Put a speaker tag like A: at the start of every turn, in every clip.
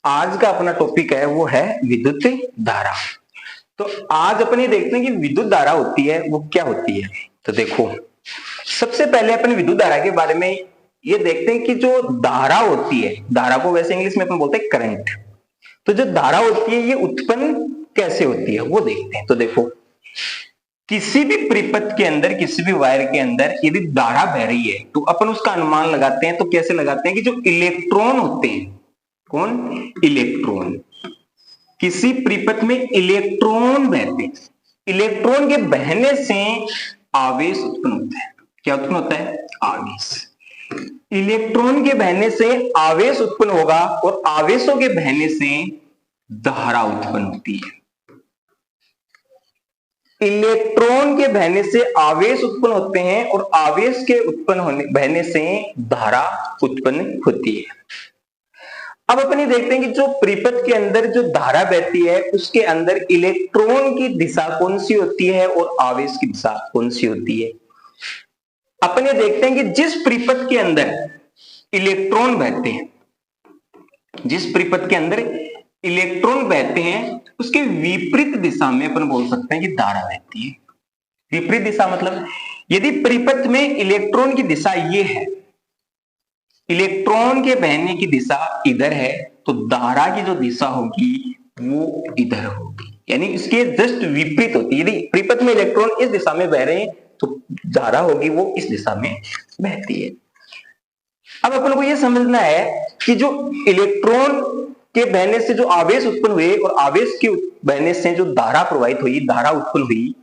A: आज का अपना टॉपिक है वो है विद्युत धारा। तो आज अपन ये देखते हैं कि विद्युत धारा होती है वो क्या होती है। तो देखो, सबसे पहले अपन विद्युत धारा के बारे में ये देखते हैं कि जो धारा होती है, धारा को वैसे इंग्लिश में अपन बोलते हैं करंट। तो जो धारा होती है ये उत्पन्न कैसे होती है वो देखते हैं। तो देखो, किसी भी परिपथ के अंदर, किसी भी वायर के अंदर यदि धारा बह रही है तो अपन उसका अनुमान लगाते हैं। तो कैसे लगाते हैं कि जो इलेक्ट्रॉन होते हैं, कौन? इलेक्ट्रॉन। किसी परिपथ में इलेक्ट्रॉन बहते हैं, इलेक्ट्रॉन के बहने से आवेश उत्पन्न होता है। क्या उत्पन्न होता है? आवेश। इलेक्ट्रॉन के बहने से आवेश उत्पन्न होगा और आवेशों के बहने से धारा उत्पन्न होती है। इलेक्ट्रॉन के बहने से आवेश उत्पन्न होते हैं और आवेश के बहने से धारा उत्पन्न होती है। अब अपन ये देखते हैं कि जो परिपथ के अंदर जो धारा बहती है उसके अंदर इलेक्ट्रॉन की दिशा कौन सी होती है और आवेश की दिशा कौन सी होती है। अपन ये देखते हैं कि जिस परिपथ के अंदर इलेक्ट्रॉन बहते हैं, जिस परिपथ के अंदर इलेक्ट्रॉन बहते हैं उसके विपरीत दिशा में अपन बोल सकते हैं कि धारा बहती है। विपरीत दिशा मतलब यदि परिपथ में इलेक्ट्रॉन की दिशा ये है, इलेक्ट्रॉन के बहने की दिशा इधर है, तो धारा की जो दिशा होगी वो इधर होगी, यानी इसके जस्ट विपरीत होती है। यदि परिपथ में इलेक्ट्रॉन इस दिशा में बह रहे हैं तो धारा होगी वो इस दिशा में बहती है। अब अपन को यह समझना है कि जो इलेक्ट्रॉन के बहने से जो आवेश उत्पन्न हुए और आवेश के बहने से जो धारा प्रवाहित हुई, धारा उत्पन्न हुई,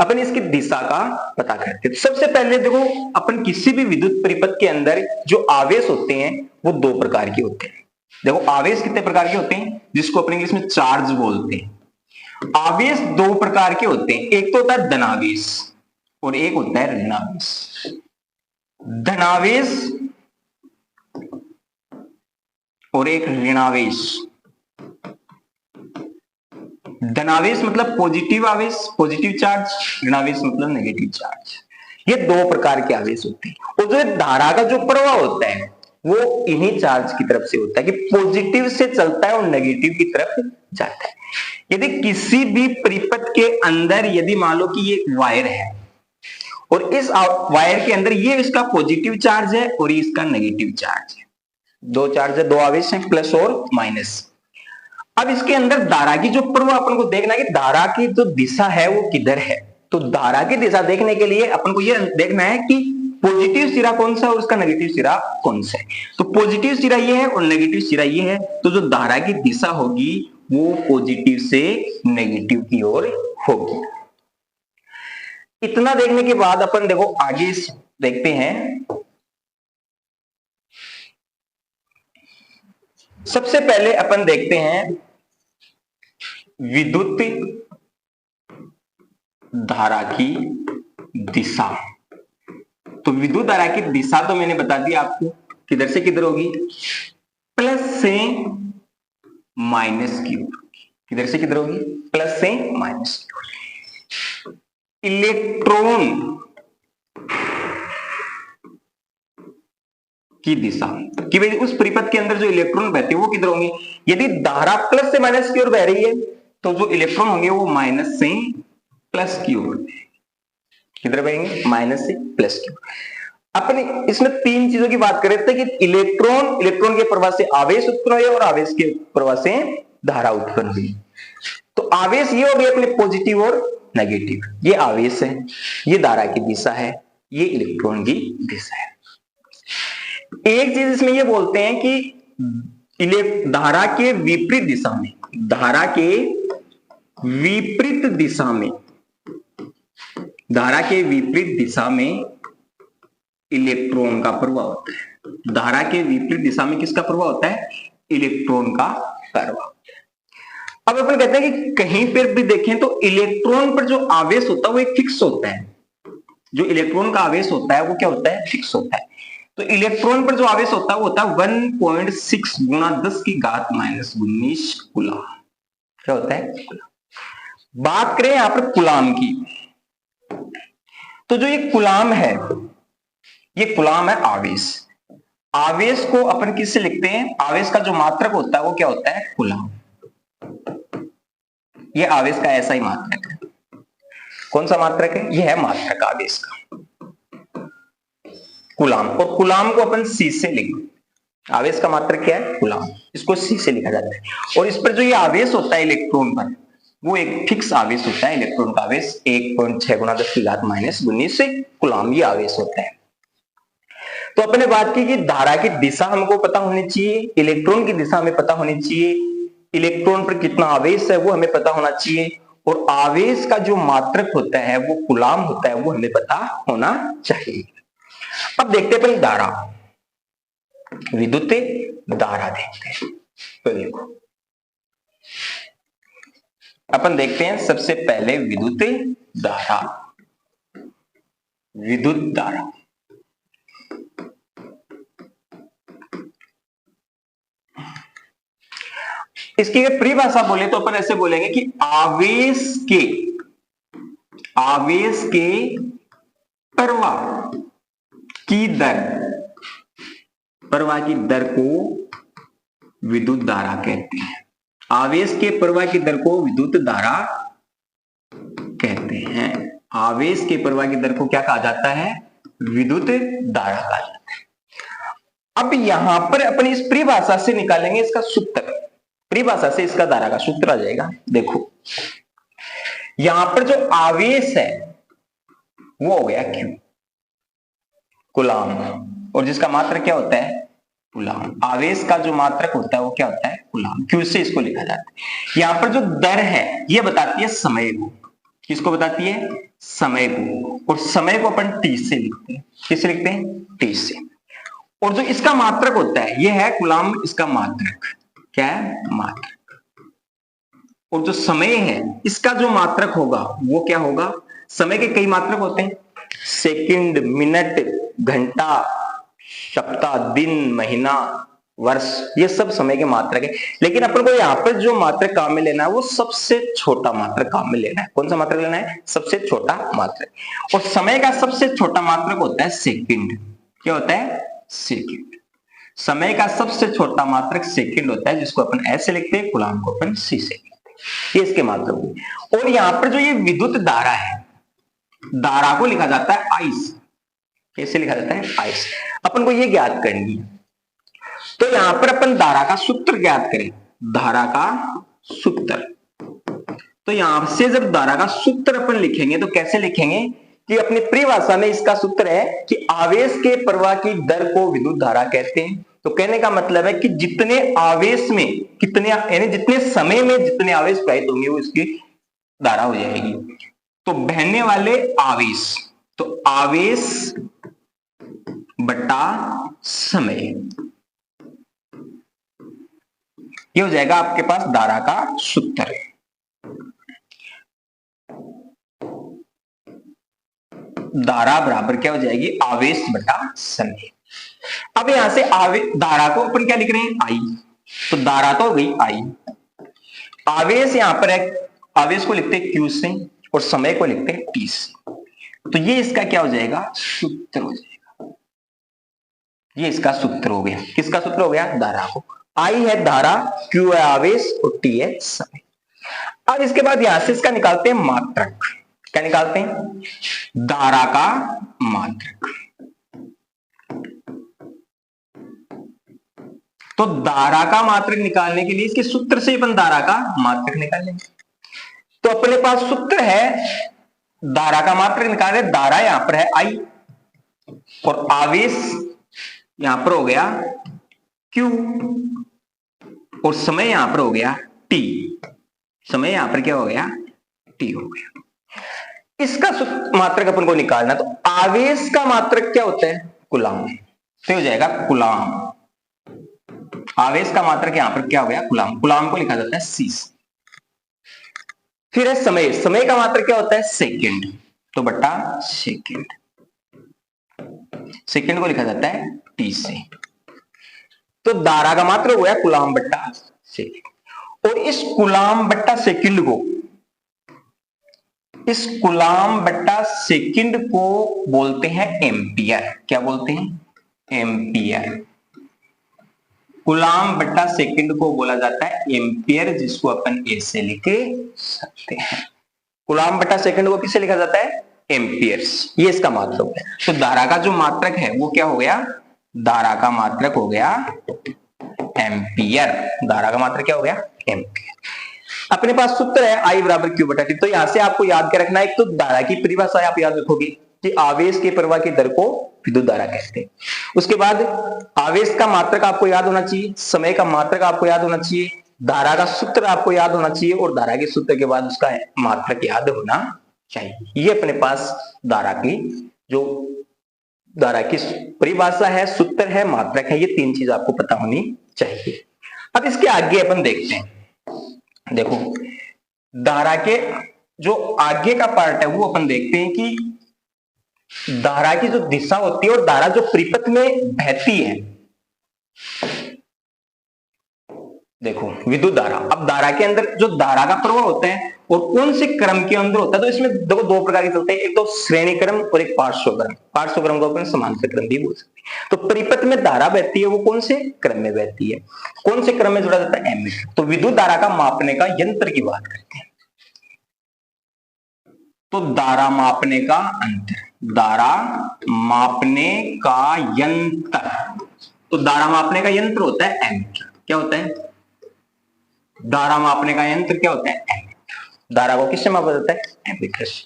A: अपन इसकी दिशा का पता करते हैं। तो सबसे पहले देखो, अपन किसी भी विद्युत परिपथ के अंदर जो आवेश होते हैं वो दो प्रकार के होते हैं। देखो, आवेश कितने प्रकार के होते हैं, जिसको अपन इंग्लिश में चार्ज बोलते हैं। आवेश दो प्रकार के होते हैं, एक तो होता है धनावेश और एक होता है ऋणावेश। धनावेश और एक ऋणावेश। धनावेश मतलब पॉजिटिव आवेश, पॉजिटिव चार्ज, ऋणावेश मतलब नेगेटिव चार्ज। ये दो प्रकार के आवेश होते हैं। और जो धारा का जो प्रवाह होता है वो इन्हीं चार्ज की तरफ से होता है कि पॉजिटिव से चलता है और नेगेटिव की तरफ जाता है। यदि किसी भी परिपथ के अंदर, यदि मान लो कि ये वायर है और इस वायर के अंदर ये इसका पॉजिटिव चार्ज है और ये इसका नेगेटिव चार्ज है, दो चार्ज है, दो आवेश है, प्लस और माइनस। अब इसके अंदर धारा की जो प्रवाह अपन को देखना है कि धारा की जो दिशा है वो किधर है। तो धारा की दिशा देखने के लिए अपन को यह देखना है कि पॉजिटिव सिरा कौन सा है और उसका नेगेटिव सिरा कौन सा है। तो पॉजिटिव सिरा ये है और नेगेटिव सिरा ये है, तो जो धारा की दिशा होगी वो पॉजिटिव से नेगेटिव की ओर होगी। इतना देखने के बाद अपन देखो आगे देखते हैं। सबसे पहले अपन देखते हैं विद्युत धारा की दिशा। तो विद्युत धारा की दिशा तो मैंने बता दी आपको, किधर से किधर होगी, प्लस से माइनस की ओर। किधर से किधर होगी, प्लस से माइनस की ओर। इलेक्ट्रॉन की दिशा कि भाई उस परिपथ के अंदर जो इलेक्ट्रॉन बहते हैं वो किधर होंगे। यदि धारा प्लस से माइनस की ओर बह रही है तो जो इलेक्ट्रॉन होंगे वो माइनस से प्लस की ओर, किधर बहेंगे, माइनस से प्लस की ओर। अपने इसमें तीन चीजों की बात कर रहे थे कि इलेक्ट्रॉन के प्रवाह से आवेश उत्पन्न हुए और आवेश के प्रवाह से धारा उत्पन्न हुई। तो आवेश ये हो गए अपने पॉजिटिव और नेगेटिव, ये आवेश है, ये धारा की दिशा है, ये इलेक्ट्रॉन की दिशा है। एक चीज इसमें ये बोलते हैं कि धारा के विपरीत दिशा में, धारा के विपरीत दिशा में, धारा के विपरीत दिशा में इलेक्ट्रॉन का प्रवाह होता है। धारा के विपरीत दिशा में किसका प्रवाह होता है, इलेक्ट्रॉन का प्रवाह। अब अपन कहते हैं कि कहीं पर भी देखें तो इलेक्ट्रॉन पर जो आवेश होता है वो एक फिक्स होता है। जो इलेक्ट्रॉन का आवेश होता है वो क्या होता है, फिक्स होता है। तो इलेक्ट्रॉन पर जो आवेश होता है वो होता है 1.6 गुणा 10 की घात माइनस 19 कूलाम। क्या होता है, कूलाम। बात करें यहां पर कूलाम की, तो जो ये कूलाम है, ये कूलाम है आवेश। आवेश को अपन किससे लिखते हैं? आवेश का जो मात्रक होता है वो क्या होता है? कूलाम। ये आवेश का ऐसा ही मात्रक है। कौन सा मात्रक है? यह है मात्रक आवेश का, कूलाम। और कूलाम को अपन सी से लिखें। आवेश का मात्रक क्या है? कूलाम। इसको सी से लिखा जाता है। और इस पर जो ये आवेश होता है इलेक्ट्रॉन पर, वो एक फिक्स आवेश होता है। इलेक्ट्रॉन का आवेश 1.6 × 10⁻⁻19 कूलाम ये आवेश होता है। तो अपने बात की कि धारा की दिशा हमको पता होनी चाहिए, इलेक्ट्रॉन की दिशा हमें पता होनी चाहिए, इलेक्ट्रॉन पर कितना आवेश है वो हमें पता होना चाहिए, और आवेश का जो मात्रक होता है वो कूलाम होता है, वो हमें पता होना चाहिए। अब देखते हैं अपन धारा, विद्युत धारा देखते हैं। तो देखो अपन देखते हैं सबसे पहले विद्युत धारा। विद्युत धारा इसकी अगर परिभाषा बोले तो अपन ऐसे बोलेंगे कि आवेश के प्रवाह की दर को विद्युत धारा कहते हैं। आवेश के प्रवाह की दर को विद्युत धारा कहते हैं। आवेश के प्रवाह की दर को क्या कहा जाता है? विद्युत धारा कहा जाता है। अब यहां पर अपन इस परिभाषा से निकालेंगे इसका सूत्र। परिभाषा से इसका धारा का सूत्र आ जाएगा। देखो यहां पर जो आवेश है वो हो गया Q, कूलाम, और जिसका मात्रक क्या होता है? कूलाम। आवेश का जो मात्रक होता है वो क्या होता है? कूलाम। Q से इसको लिखा जाता है। यहां पर जो दर है ये बताती है समय को। किसको बताती है? समय को। और समय को अपन T से लिखते हैं। किससे लिखते हैं? T से। और जो इसका मात्रक होता है ये है कूलाम, इसका मात्रक क्या है? मात्रक। और जो समय है इसका जो मात्रक होगा वो क्या होगा? समय के कई मात्रक होते हैं, सेकंड, मिनट, घंटा, सप्ताह, दिन, महीना, वर्ष, ये सब समय के मात्रक है। लेकिन अपन को यहाँ पर जो मात्रक काम में लेना है वो सबसे छोटा मात्रक काम में लेना है। कौन सा मात्रक लेना है? सबसे छोटा मात्रक। और समय का सबसे छोटा मात्रक होता है सेकंड। क्या होता है? सेकंड। समय का सबसे छोटा मात्रक सेकंड होता है, जिसको अपन ऐसे लिखते हैं, कूलाम को अपन सी से लिखते हैं। ये इसके मात्रक। और यहां पर जो ये विद्युत धारा है, धारा को लिखा जाता है आइस। कैसे लिखा जाता है? आइस। अपन को ये ज्ञात करनी है। तो यहां पर अपन धारा का सूत्र ज्ञात करें। धारा का सूत्र, तो यहां से जब धारा का सूत्र अपन लिखेंगे तो कैसे लिखेंगे कि अपनी परिभाषा में इसका सूत्र है कि आवेश के प्रवाह की दर को विद्युत धारा कहते हैं। तो कहने का मतलब है कि जितने आवेश में कितने, यानी जितने समय में जितने आवेश प्रवाहित होंगे वो इसकी धारा हो जाएगी। तो बहने वाले आवेश, तो आवेश बटा समय, ये हो जाएगा आपके पास धारा का सूत्र। धारा बराबर क्या हो जाएगी? आवेश बटा समय। अब यहां से धारा को अपन क्या लिख रहे हैं? आई। तो धारा तो हो गई आई। आवेश यहां पर है, आवेश को लिखते हैं Q से और समय को लिखते हैं T से। तो ये इसका क्या हो जाएगा? सूत्र हो जाएगा। ये इसका सूत्र हो गया। किसका सूत्र हो गया? धारा को। आई है धारा, Q है आवेश और T है समय। अब इसके बाद यहां से इसका निकालते हैं मात्रक। क्या निकालते हैं? धारा का मात्रक। तो धारा का मात्रक निकालने के लिए इसके सूत्र से अपन धारा का मात्रक निकालेंगे। तो अपने पास सूत्र है, धारा का मात्रक निकाले। धारा यहां पर है आई और आवेश यहां पर हो गया Q और समय यहां पर हो गया T। समय यहां पर क्या हो गया? T हो गया। इसका मात्रक अपन को निकालना, तो आवेश का मात्रक क्या होता है? कूलाम। तो हो जाएगा कूलाम। आवेश का मात्रक यहां पर क्या हो गया? कूलाम। कूलाम को लिखा जाता है C। फिर है समय। समय का मात्रक क्या होता है? सेकंड। तो बटा सेकंड। सेकंड को लिखा जाता है T से। तो धारा का मात्रक हो गया कूलाम बट्टा सेकंड। और इस कूलाम बट्टा सेकंड को, इस कूलाम बट्टा सेकंड को बोलते हैं एम्पियर। क्या बोलते हैं? एम्पियर। कूलाम बटा सेकंड को बोला जाता है एम्पियर, जिसको अपन ए से लिख सकते हैं। कूलाम बटा सेकंड को किससे लिखा जाता है? एम्पियर्स। ये इसका मात्रक है। तो धारा का जो मात्रक है वो क्या हो गया? धारा का मात्रक हो गया एम्पियर। धारा का मात्रक क्या हो गया? एम्पियर। अपने पास सूत्र है I बराबर Q बटा T। तो यहां से आपको याद क्या रखना है? एक तो धारा की परिभाषा आप याद रखोगे कि आवेश के प्रवाह की दर को विद्युत धारा कहते हैं। उसके बाद आवेश का मात्रक आपको याद होना चाहिए, समय का मात्रक आपको याद होना चाहिए, धारा का सूत्र आपको याद होना चाहिए, और धारा के सूत्र के बाद उसका मात्रक याद होना चाहिए। ये अपने पास धारा की जो धारा की परिभाषा है, सूत्र है, मात्रक है, ये तीन चीज आपको पता होनी चाहिए। अब इसके आगे अपन देखते हैं। देखो धारा के जो आगे का पार्ट है वो अपन देखते हैं कि धारा की जो दिशा होती है और धारा जो परिपथ में बहती है। देखो विद्युत धारा, अब धारा के अंदर जो धारा का प्रवाह होता है और कौन से क्रम के अंदर होता है, तो इसमें देखो दो प्रकार के चलते हैं, एक तो श्रेणी क्रम और एक पार्श्व क्रम। पार्श्व क्रम को अपन समांतर क्रम भी बोल सकते हैं। तो परिपथ में धारा बहती है वो कौन से क्रम में बहती है, कौन से क्रम में जोड़ा जाता है? एमीटर। तो विद्युत धारा का मापने का यंत्र की बात करते हैं। तो धारा मापने का अंतर, धारा मापने का यंत्र, तो धारा मापने का यंत्र होता है एमीटर। क्या होता है? धारा मापने का यंत्र क्या होता है? एमीटर। धारा को किससे मापा जाता है? एमीटर से।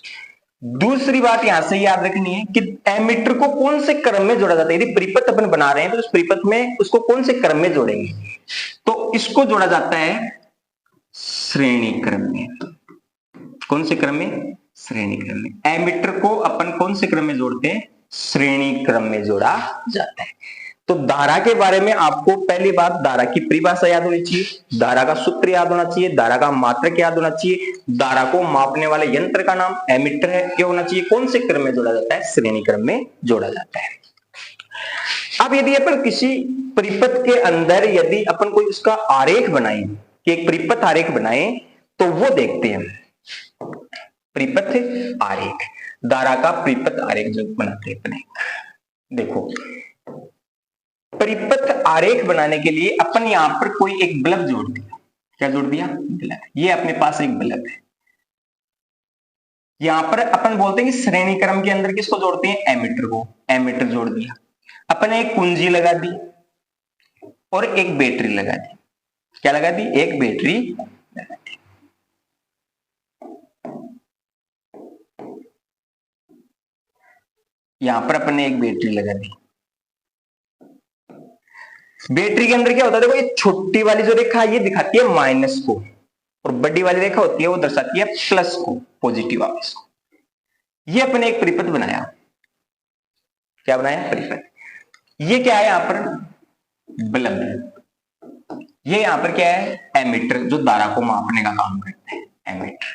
A: दूसरी बात यहां से याद रखनी है कि एमीटर को कौन से क्रम में जोड़ा जाता है। यदि परिपथ अपन बना रहे हैं तो उस परिपथ में उसको कौन से क्रम में जोड़ेंगे? तो इसको जोड़ा जाता है श्रेणी क्रम में। कौन से क्रम में? श्रेणी क्रम में। एमीटर को अपन कौन से क्रम में जोड़ते हैं? श्रेणी क्रम में जोड़ा जाता है। तो धारा के बारे में आपको पहली बात धारा की परिभाषा याद होनी चाहिए, धारा का सूत्र याद होना चाहिए, धारा का मात्रक याद होना चाहिए, धारा को मापने वाले यंत्र का नाम एमीटर है क्या होना चाहिए, कौन से क्रम में जोड़ा जाता है? श्रेणी क्रम में जोड़ा जाता है। अब यदि अपन किसी परिपथ के अंदर यदि अपन कोई उसका आरेख बनाए कि एक परिपथ आरेख बनाए तो वो देखते हैं। परिपथ आरेख, धारा का परिपथ आरेख जो बनाते हैं अपने, देखो परिपथ आरेख बनाने के लिए अपन यहां पर कोई एक बल्ब जोड़ दिया। क्या जोड़ दिया? बल्ब। ये अपने पास एक बल्ब है। यहां पर अपन बोलते हैं कि श्रेणी क्रम के अंदर किसको जोड़ते हैं? एमीटर को। एमीटर जोड़ दिया। अपन एक कुंजी लगा दी और एक बैटरी लगा दी। क्या लगा दी? एक बैटरी लगा दी। यहां पर अपन ने एक बैटरी लगा दी। बैटरी के अंदर क्या होता है? देखो ये छोटी वाली जो रेखा ये दिखाती है माइनस को, और बड़ी वाली रेखा होती है वो दर्शाती है प्लस को, पॉजिटिव आवेश को। ये अपने एक परिपथ बनाया। क्या बनाया? परिपथ। ये क्या है? यहां पर बल्ब। ये यहां पर क्या है? एमीटर, जो धारा को मापने का काम करते हैं, एमीटर।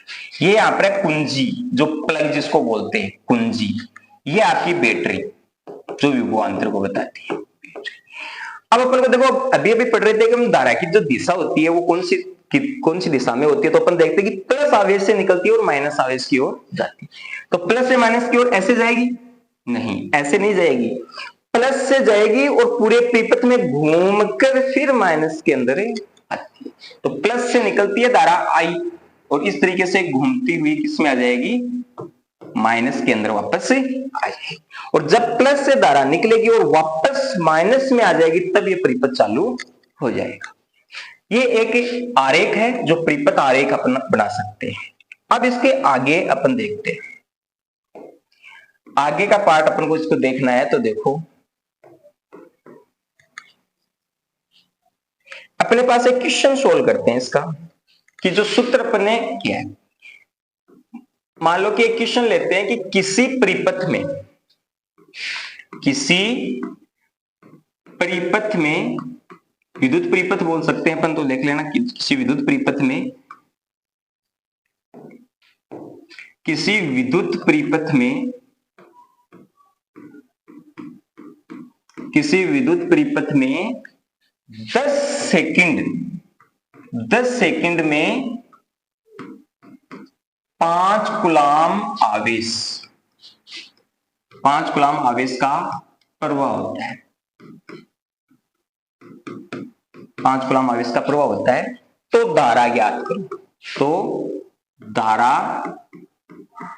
A: ये यहां पर है कुंजी, जो प्लग जिसको बोलते हैं कुंजी। ये आपकी बैटरी जो विभवांतर को बताती है। अब अपन को देखो अभी अभी पढ़ रहे थे कि हम धारा की जो दिशा होती है वो कौन सी दिशा में होती है। तो अपन देखते हैं कि प्लस आवेश से निकलती है और माइनस आवेश की ओर जाती है। तो प्लस से माइनस की ओर ऐसे जाएगी? नहीं, ऐसे नहीं जाएगी। प्लस से जाएगी और पूरे परिपथ में घूमकर फिर माइनस के अंदर आती है। तो प्लस से निकलती है धारा आई और इस तरीके से घूमती हुई किसमें आ जाएगी? माइनस के अंदर वापस आ जाएगी। और जब प्लस से धारा निकलेगी और वापस माइनस में आ जाएगी तब ये परिपथ चालू हो जाएगा। ये एक आरेख है जो परिपथ आरेख अपन बना सकते हैं। अब इसके आगे अपन देखते हैं, आगे का पार्ट अपन को इसको देखना है। तो देखो अपने पास एक क्वेश्चन सोल्व करते हैं इसका, कि जो सूत्र अपन ने किया है। मान लो कि एक क्वेश्चन लेते हैं कि किसी परिपथ में विद्युत परिपथ बोल सकते हैं अपन, तो देख लेना कि किसी विद्युत परिपथ में 10 सेकंड में 5 कूलाम आवेश का प्रवाह होता है। 5 कूलम आवेश का प्रवाह होता है, तो धारा ज्ञात करो। तो धारा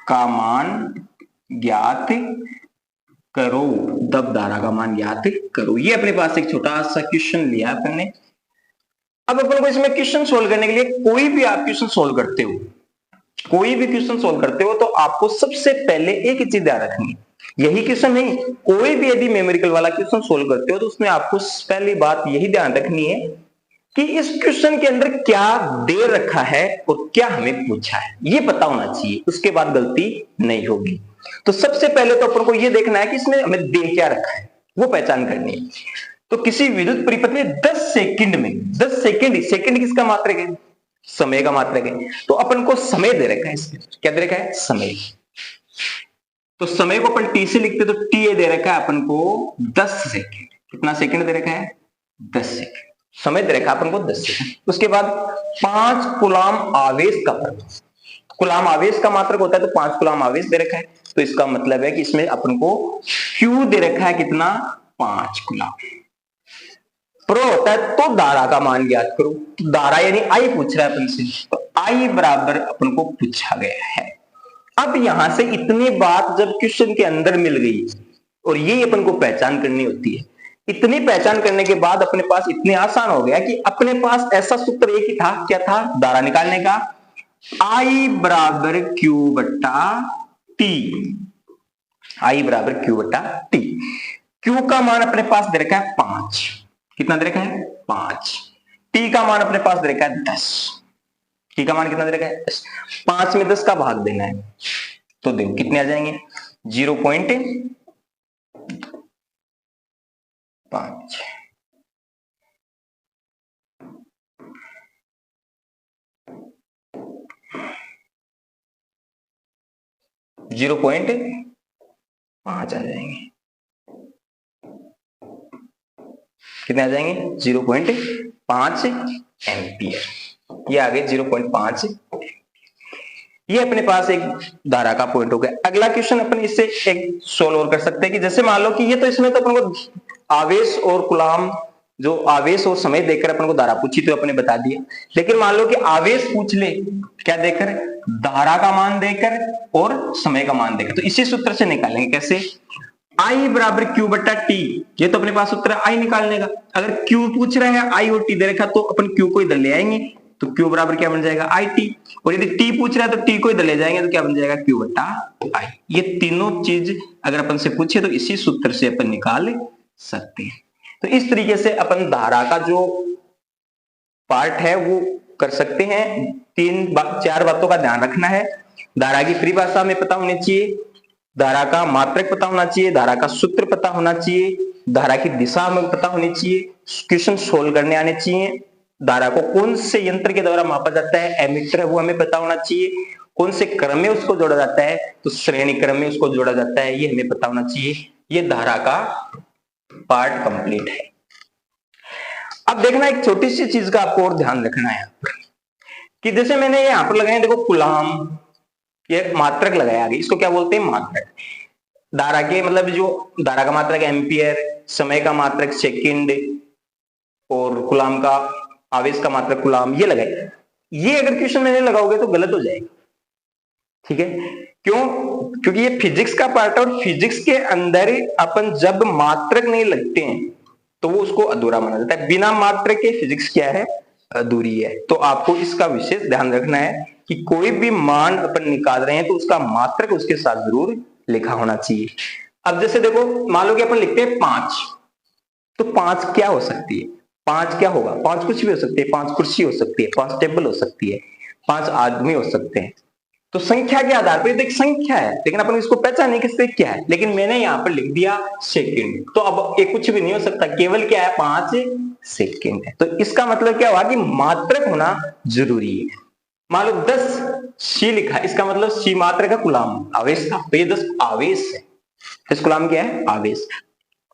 A: का मान ज्ञात करो, तब धारा का मान ज्ञात करो। ये अपने पास एक छोटा सा क्वेश्चन लिया अपन ने। अब अपन को इसमें क्वेश्चन सोल्व करने के लिए, कोई भी आप क्वेश्चन सोल्व करते हो, कोई भी क्वेश्चन सोल्व करते हो, तो आपको सबसे पहले एक ही चीज ध्यान रखनी है, यही क्वेश्चन नहीं, कोई भी यदि न्यूमेरिकल वाला क्वेश्चन सोल्व करते हो तो उसमें आपको पहली बात यही ध्यान रखनी है कि इस क्वेश्चन के अंदर क्या दे रखा है और क्या हमें पूछा है, ये पता होना चाहिए, उसके बाद गलती नहीं होगी। तो सबसे पहले तो अपन को ये देखना है कि इसमें हमें दे क्या रखा है, वो पहचान करनी है। तो किसी विद्युत परिपथ में 10 सेकंड में, 10 सेकंड, सेकंड किसका मात्रक है, समय का मात्रक है, तो अपन को समय दे रखा है, इसमें क्या दे रखा है, समय। तो समय को अपन टी से लिखते, तो टी ए दे रखा है अपन को 10 सेकंड। कितना सेकंड दे रखा है, 10 सेकंड। समय दे रखा है अपन को 10 सेकंड। उसके बाद 5 कूलम आवेश का प्रवाह, कूलम आवेश का मात्रक होता है, तो 5 कूलम आवेश दे रखा है, तो इसका मतलब है कि इसमें अपन को Q दे रखा है कितना, 5 कूलम। प्रो होता है तो धारा का मान ज्ञात करो, तो धारा यानी आई पूछ रहा है अपन से, तो आई बराबर अपन को पूछा गया है। अब यहां से इतनी बात जब क्वेश्चन के अंदर मिल गई और ये अपन को पहचान करनी होती है, इतनी पहचान करने के बाद अपने पास इतने आसान हो गया कि अपने पास ऐसा सूत्र एक ही था, क्या था, धारा निकालने का, आई बराबर क्यू बट्टा टी, आई बराबर क्यू बट्टा टी। क्यू का मान अपने पास दे रखा है 5, कितना दे रखा है, 5। टी का मान अपने पास दे रखा है 10, टी का मान कितना दे रखा है, 10। 5 में 10 का भाग देना है, तो देखो कितने आ जाएंगे, 0.5। जीरो पॉइंट 5 आ जाएंगे, कितने आ जाएंगे, 0.5 एम्पियर। ये आ गए 0.5। ये अपने पास एक धारा का पॉइंट हो गया। अगला क्वेश्चन अपन इससे एक सोल्व और कर सकते हैं कि जैसे मान लो कि ये तो इसमें तो अपन को आवेश और कूलम, जो आवेश और समय देकर अपन को धारा पूछी तो अपने बता दिया, लेकिन मान लो कि आवेश पूछ ले, क्या देकर, धारा का मान देकर और समय का मान देकर, तो इसी सूत्र से निकालेंगे। कैसे, आई बराबर क्यू बट्टा टी, ये तो अपने पास सूत्र है आई निकालने का। अगर क्यू पूछ रहा है, आई और टी दे रखा, तो अपन क्यू को इधर ले आएंगे, तो क्यू बराबर क्या बन जाएगा, आई टी। और यदि टी पूछ रहा है तो टी को इधर ले जाएंगे, तो क्या बन जाएगा, क्यू बट्टा आई। ये तीनों चीज अगर अपन से पूछे तो इसी सूत्र से अपन निकाल सकते हैं। तो इस तरीके से अपन धारा का जो पार्ट है वो कर सकते हैं। 4 बातों का ध्यान रखना है। धारा की परिभाषा हमें पता होनी चाहिए, धारा का मात्रक पता होना चाहिए, धारा का सूत्र पता होना चाहिए, धारा की दिशा हमें पता होनी चाहिए, क्वेश्चन सोल्व करने आने चाहिए, धारा को कौन से यंत्र के द्वारा मापा जाता है, एमीटर है वो हमें पता होना चाहिए, कौन से क्रम में उसको जोड़ा जाता है, तो श्रेणी क्रम में उसको जोड़ा जाता है, ये हमें पता होना चाहिए। ये धारा का पार्ट कंप्लीट है। अब देखना एक छोटी सी चीज का आपको और ध्यान रखना है यहाँ पर, कि जैसे मैंने यहाँ पर लगाया, देखो कूलम, ये मात्रक लगाया आगे, इसको क्या बोलते हैं, मात्रक। धारा के मतलब जो धारा का मात्रक एम्पियर, समय का मात्रक सेकंड, और कूलम का आवेश का मात्रक कूलम, ये लगाए। ये अगर क्वेश्चन में नहीं लगाओगे तो गलत हो जाएगा, ठीक है। क्यों, क्योंकि ये फिजिक्स का पार्ट है, और फिजिक्स के अंदर अपन जब मात्रक नहीं लगते हैं तो वो उसको अधूरा माना जाता है। बिना मात्रक के फिजिक्स क्या है, अधूरी है। तो आपको इसका विशेष ध्यान रखना है कि कोई भी मान अपन निकाल रहे हैं तो उसका मात्रक उसके साथ जरूर लिखा होना चाहिए। अब जैसे देखो, मान लो कि अपन लिखते हैं 5, तो 5 क्या हो सकती है, 5 क्या होगा, 5 कुछ भी हो सकती है, 5 कुर्सी हो सकती है, 5 टेबल हो सकती है, 5 आदमी हो सकते हैं। तो संख्या के आधार पर देख संख्या है, लेकिन अपन इसको पहचाने किससे क्या है, लेकिन मैंने यहां पर लिख दिया सेकंड, तो अब ये कुछ भी नहीं हो सकता, केवल क्या है, 5 सेकंड है। तो इसका मतलब क्या हुआ कि मात्रक होना जरूरी है। मान लो 10 सी लिखा, इसका मतलब सी मात्रक का कूलम आवेश था, तो ये 10 आवेश है, 10 कूलम क्या है, आवेश।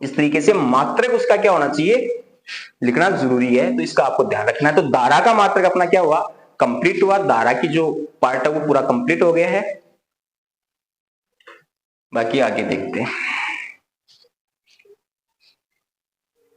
A: इस तरीके से मात्रक उसका क्या होना चाहिए, लिखना जरूरी है। तो इसका आपको ध्यान रखना है। तो धारा का मात्रक अपना क्या हुआ, कंप्लीट हुआ। धारा की जो पार्ट है वो पूरा कंप्लीट हो गया है। बाकी आगे देखते हैं।